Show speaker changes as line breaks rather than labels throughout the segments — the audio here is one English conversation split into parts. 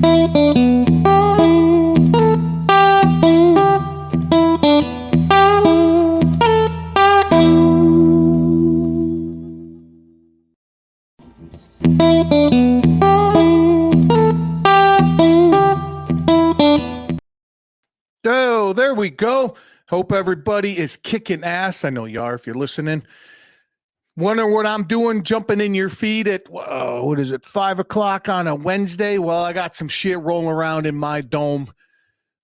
Oh, there we go. Hope everybody is kicking ass. I know you are if you're listening. Wonder what I'm doing, jumping in your feed at, 5 o'clock on a Wednesday? Well, I got some shit rolling around in my dome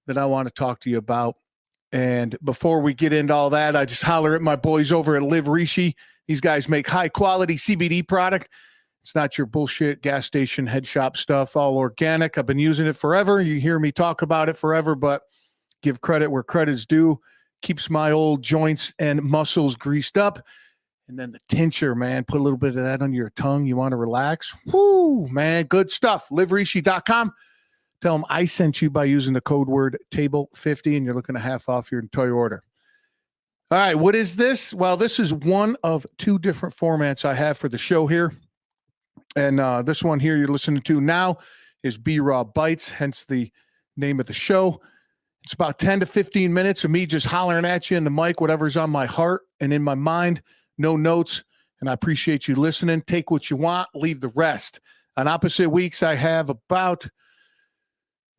that I want to talk to you about. And before we get into all that, I just holler at my boys over at Live Rishi. These guys make high-quality CBD product. It's not your bullshit gas station head shop stuff, all organic. I've been using it forever. You hear me talk about it forever, but give credit where credit's due. Keeps my old joints and muscles greased up. And then the tincture, man, put a little bit of that on your tongue. You want to relax? Whoo, man, good stuff. LiveRishi.com. Tell them I sent you by using the code word TABLE50, and you're looking at half off your entire order. All right, what is this? Well, this is one of two different formats I have for the show here. And this one here you're listening to now is B-Raw Bites, hence the name of the show. It's about 10 to 15 minutes of me just hollering at you in the mic, whatever's on my heart and in my mind. No notes, and I appreciate you listening. Take what you want, leave the rest. On opposite weeks, I have about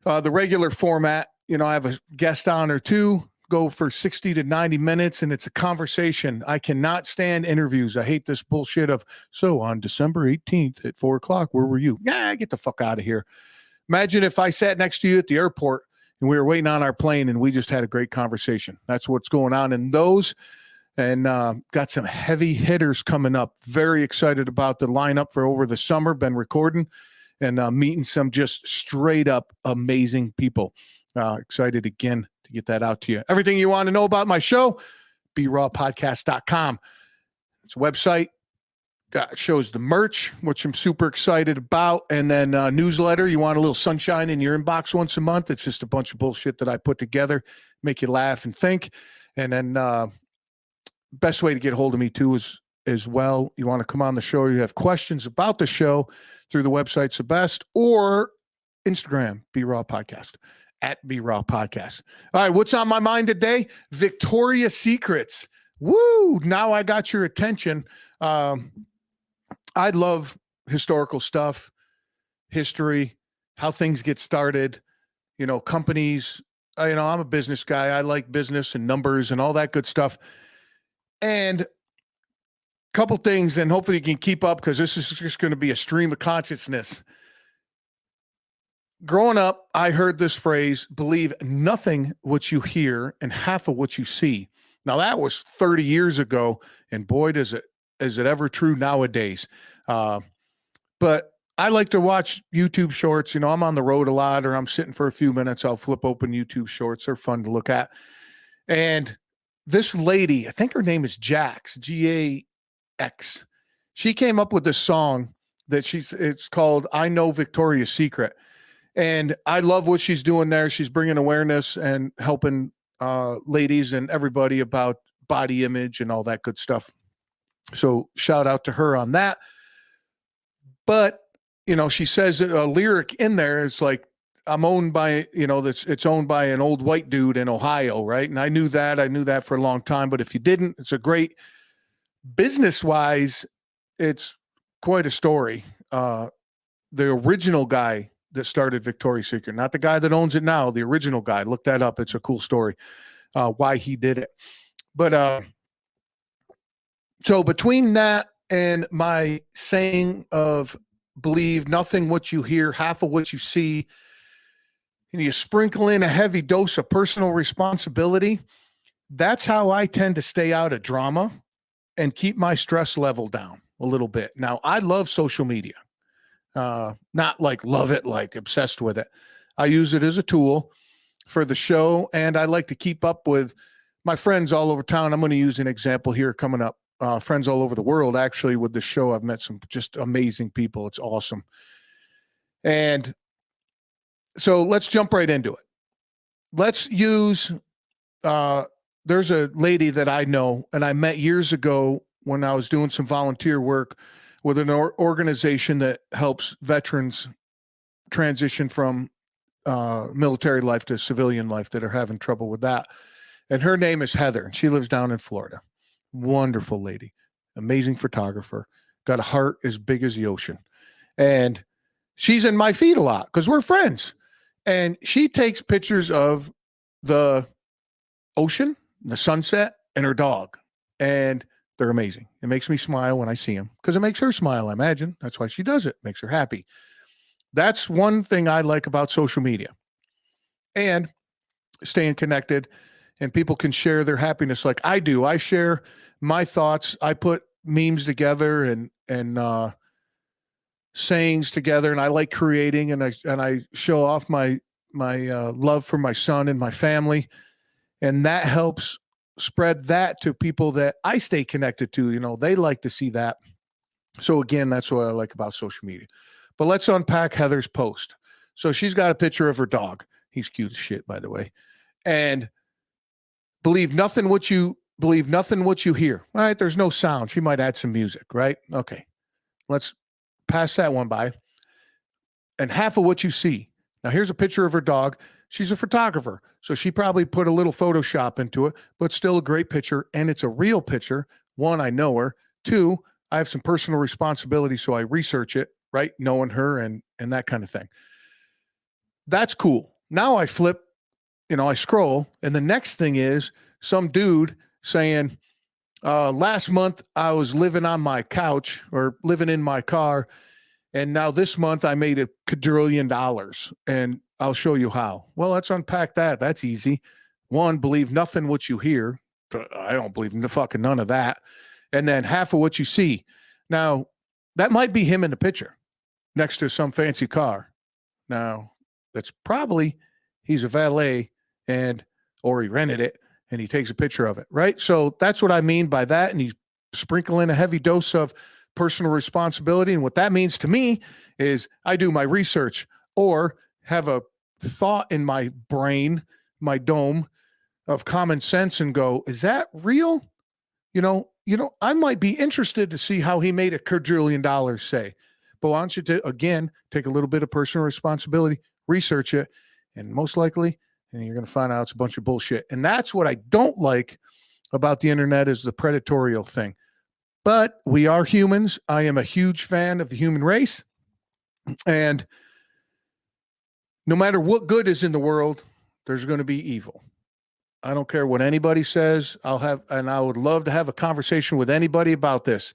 the regular format. You know, I have a guest on or two, go for 60 to 90 minutes, and it's a conversation. I cannot stand interviews. I hate this bullshit of, so on December 18th at 4 o'clock, where were you? Nah, get the fuck out of here. Imagine if I sat next to you at the airport and we were waiting on our plane and we just had a great conversation. That's what's going on in those. And got some heavy hitters coming up. Very excited about the lineup for over the summer. Been recording and meeting some just straight up amazing people. Excited again to get that out to you. Everything you want to know about my show, BRawPodcast.com. It's a website. Shows the merch, which I'm super excited about. And then newsletter. You want a little sunshine in your inbox once a month. It's just a bunch of bullshit that I put together, make you laugh and think. And then best way to get a hold of me too is as well. You want to come on the show, you have questions about the show through the website's the best, or Instagram, B-Raw Podcast, at B-Raw Podcast. All right, what's on my mind today? Victoria's Secrets. Woo! Now I got your attention. I love historical stuff, history, how things get started, you know, companies. I'm a business guy. I like business and numbers and all that good stuff. And a couple things, and hopefully you can keep up because this is just going to be a stream of consciousness. Growing up, I heard this phrase, believe nothing what you hear and half of what you see. Now, that was 30 years ago, and boy, is it ever true nowadays. But I like to watch YouTube shorts. You know, I'm on the road a lot, or I'm sitting for a few minutes. I'll flip open YouTube shorts. They're fun to look at. And this lady, I think her name is Jax, G-A-X. She came up with this song that it's called I Know Victoria's Secret. And I love what she's doing there. She's bringing awareness and helping ladies and everybody about body image and all that good stuff. So shout out to her on that. But, you know, she says a lyric in there is like, I'm owned by, it's owned by an old white dude in Ohio, right? And I knew that for a long time. But if you didn't, it's a great business-wise, it's quite a story. The original guy that started Victoria's Secret, not the guy that owns it now, the original guy. Look that up. It's a cool story, why he did it. But so between that and my saying of believe nothing what you hear, half of what you see, and you sprinkle in a heavy dose of personal responsibility, that's how I tend to stay out of drama and keep my stress level down a little bit. Now, I love social media. Not like love it, like obsessed with it. I use it as a tool for the show, and I like to keep up with my friends all over town. I'm going to use an example here coming up. Friends all over the world, actually, with the show. I've met some just amazing people. It's awesome. And so let's jump right into it. Let's use, there's a lady that I know and I met years ago when I was doing some volunteer work with an organization that helps veterans transition from military life to civilian life that are having trouble with that. And her name is Heather, and she lives down in Florida. Wonderful lady, amazing photographer, got a heart as big as the ocean. And she's in my feed a lot because we're friends. And she takes pictures of the ocean, the sunset, and her dog. And they're amazing. It makes me smile when I see them because it makes her smile, I imagine. That's why she does it. Makes her happy. That's one thing I like about social media. And staying connected, and people can share their happiness like I do. I share my thoughts. I put memes together and sayings together, and I like creating, and I show off my love for my son and my family, and that helps spread that to people that I stay connected to. You know, they like to see that. So again, that's what I like about social media. But let's unpack Heather's post. So she's got a picture of her dog. He's cute as shit, by the way. And believe nothing what you hear. All right, there's no sound. She might add some music, right? Okay. Let's pass that one by. And half of what you see. Now here's a picture of her dog. She's a photographer, so she probably put a little Photoshop into it, but still a great picture, and it's a real picture. One, I know her. Two, I have some personal responsibility, so I research it, right? Knowing her and that kind of thing. That's cool. Now I flip, I scroll, and the next thing is some dude saying, last month I was living on my couch or living in my car, and now this month I made $1 quadrillion, and I'll show you how. Well, let's unpack that. That's easy. One, believe nothing what you hear. I don't believe fucking none of that. And then half of what you see. Now, that might be him in the picture next to some fancy car. Now, that's probably he's a valet or he rented it and he takes a picture of it, right? So that's what I mean by that. And he's sprinkling a heavy dose of personal responsibility. And what that means to me is I do my research or have a thought in my brain, my dome of common sense and go, is that real? I might be interested to see how he made $1 quadrillion, say. But why don't you, again, take a little bit of personal responsibility, research it, and most likely, and you're going to find out it's a bunch of bullshit. And that's what I don't like about the internet is the predatorial thing. But we are humans. I am a huge fan of the human race. And no matter what good is in the world, there's going to be evil. I don't care what anybody says. I would love to have a conversation with anybody about this.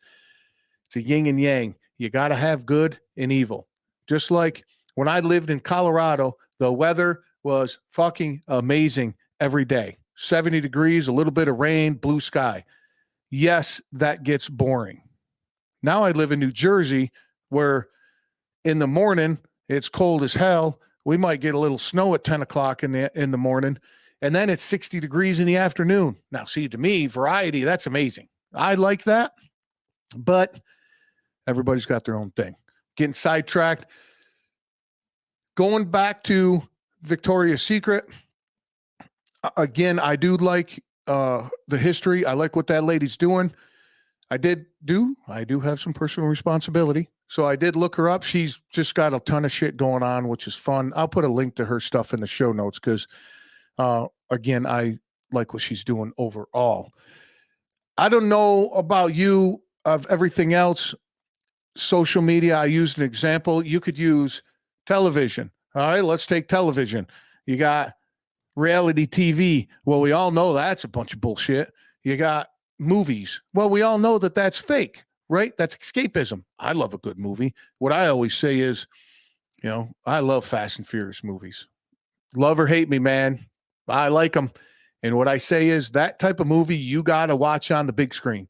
It's a yin and yang. You got to have good and evil. Just like when I lived in Colorado, the weather was fucking amazing every day. 70 degrees, a little bit of rain, blue sky. Yes, that gets boring. Now I live in New Jersey where in the morning it's cold as hell. We might get a little snow at 10 o'clock in the morning, and then it's 60 degrees in the afternoon. Now, see, to me, variety, that's amazing. I like that, but everybody's got their own thing. Getting sidetracked. Going back to Victoria's Secret, again, I do like the history. I like what that lady's doing. I do have some personal responsibility. So I did look her up. She's just got a ton of shit going on, which is fun. I'll put a link to her stuff in the show notes because, again, I like what she's doing overall. I don't know about you of everything else. Social media, I used an example. You could use television. All right, let's take television. You got reality TV. Well, we all know that's a bunch of bullshit. You got movies. Well, we all know that that's fake, right? That's escapism. I love a good movie. What I always say is, I love Fast and Furious movies. Love or hate me, man. I like them. And what I say is that type of movie you got to watch on the big screen.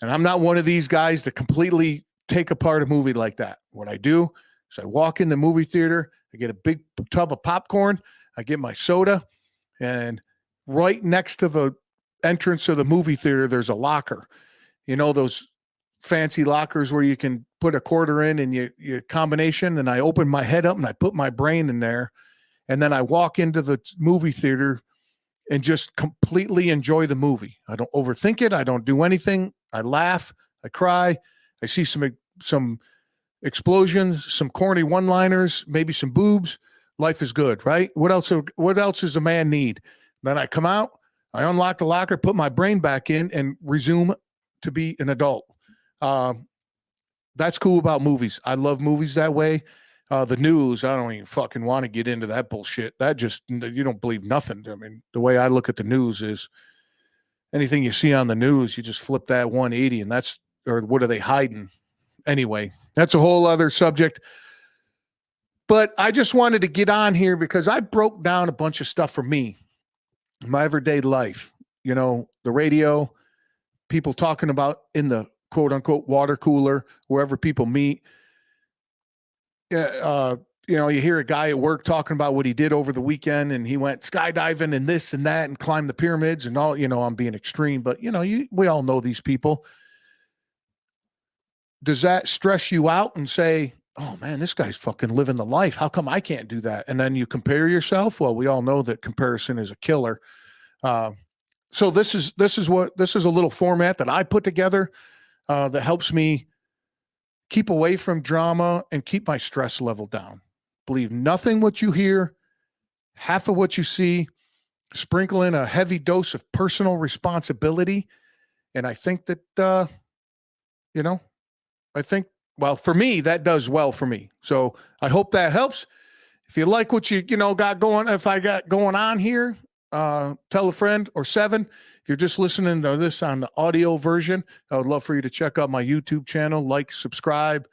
And I'm not one of these guys that completely take apart a movie like that. What I do is I walk in the movie theater, I get a big tub of popcorn, I get my soda, and right next to the entrance of the movie theater, there's a locker. Those fancy lockers where you can put a quarter in and you combination, and I open my head up and I put my brain in there, and then I walk into the movie theater and just completely enjoy the movie. I don't overthink it. I don't do anything. I laugh. I cry. I see some explosions, some corny one-liners, maybe some boobs. Life is good, right? What else does a man need? Then I come out, I unlock the locker, put my brain back in, and resume to be an adult. That's cool about movies. I love movies that way. The news, I don't even fucking want to get into that bullshit. That just, you don't believe nothing. I mean, the way I look at the news is anything you see on the news, you just flip that 180 and that's, or what are they hiding? Anyway, that's a whole other subject. But I just wanted to get on here because I broke down a bunch of stuff for me, my everyday life, you know, the radio, people talking about in the quote unquote water cooler, wherever people meet. You know, you hear a guy at work talking about what he did over the weekend and he went skydiving and this and that and climbed the pyramids and all, you know, I'm being extreme, but you know, we all know these people. Does that stress you out and say, oh man, this guy's fucking living the life. How come I can't do that? And then you compare yourself. Well, we all know that comparison is a killer. So this is a little format that I put together that helps me keep away from drama and keep my stress level down. Believe nothing what you hear, half of what you see, sprinkle in a heavy dose of personal responsibility. And I think that, you know, well, for me, that does well for me. So I hope that helps. If you like what you got going, if I got going on here, tell a friend or 7. If you're just listening to this on the audio version, I would love for you to check out my YouTube channel, like, subscribe,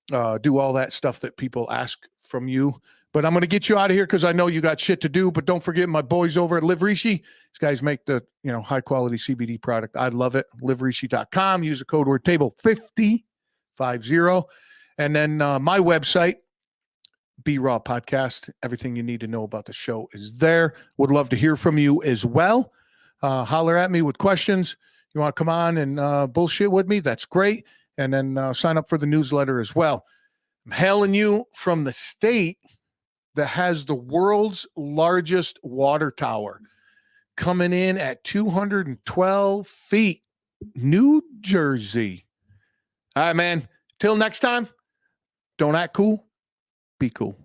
do all that stuff that people ask from you. But I'm going to get you out of here because I know you got shit to do. But don't forget my boys over at Live Rishi. These guys make the high quality CBD product. I love it. LiveRishi.com. Use the code word table 50. And then my website, Be Raw Podcast. Everything you need to know about the show is there. Would love to hear from you as well. Holler at me with questions. You want to come on and bullshit with me? That's great. And then sign up for the newsletter as well. I'm hailing you from the state that has the world's largest water tower, coming in at 212 feet, New Jersey. All right, man. Till next time, don't act cool. Be cool.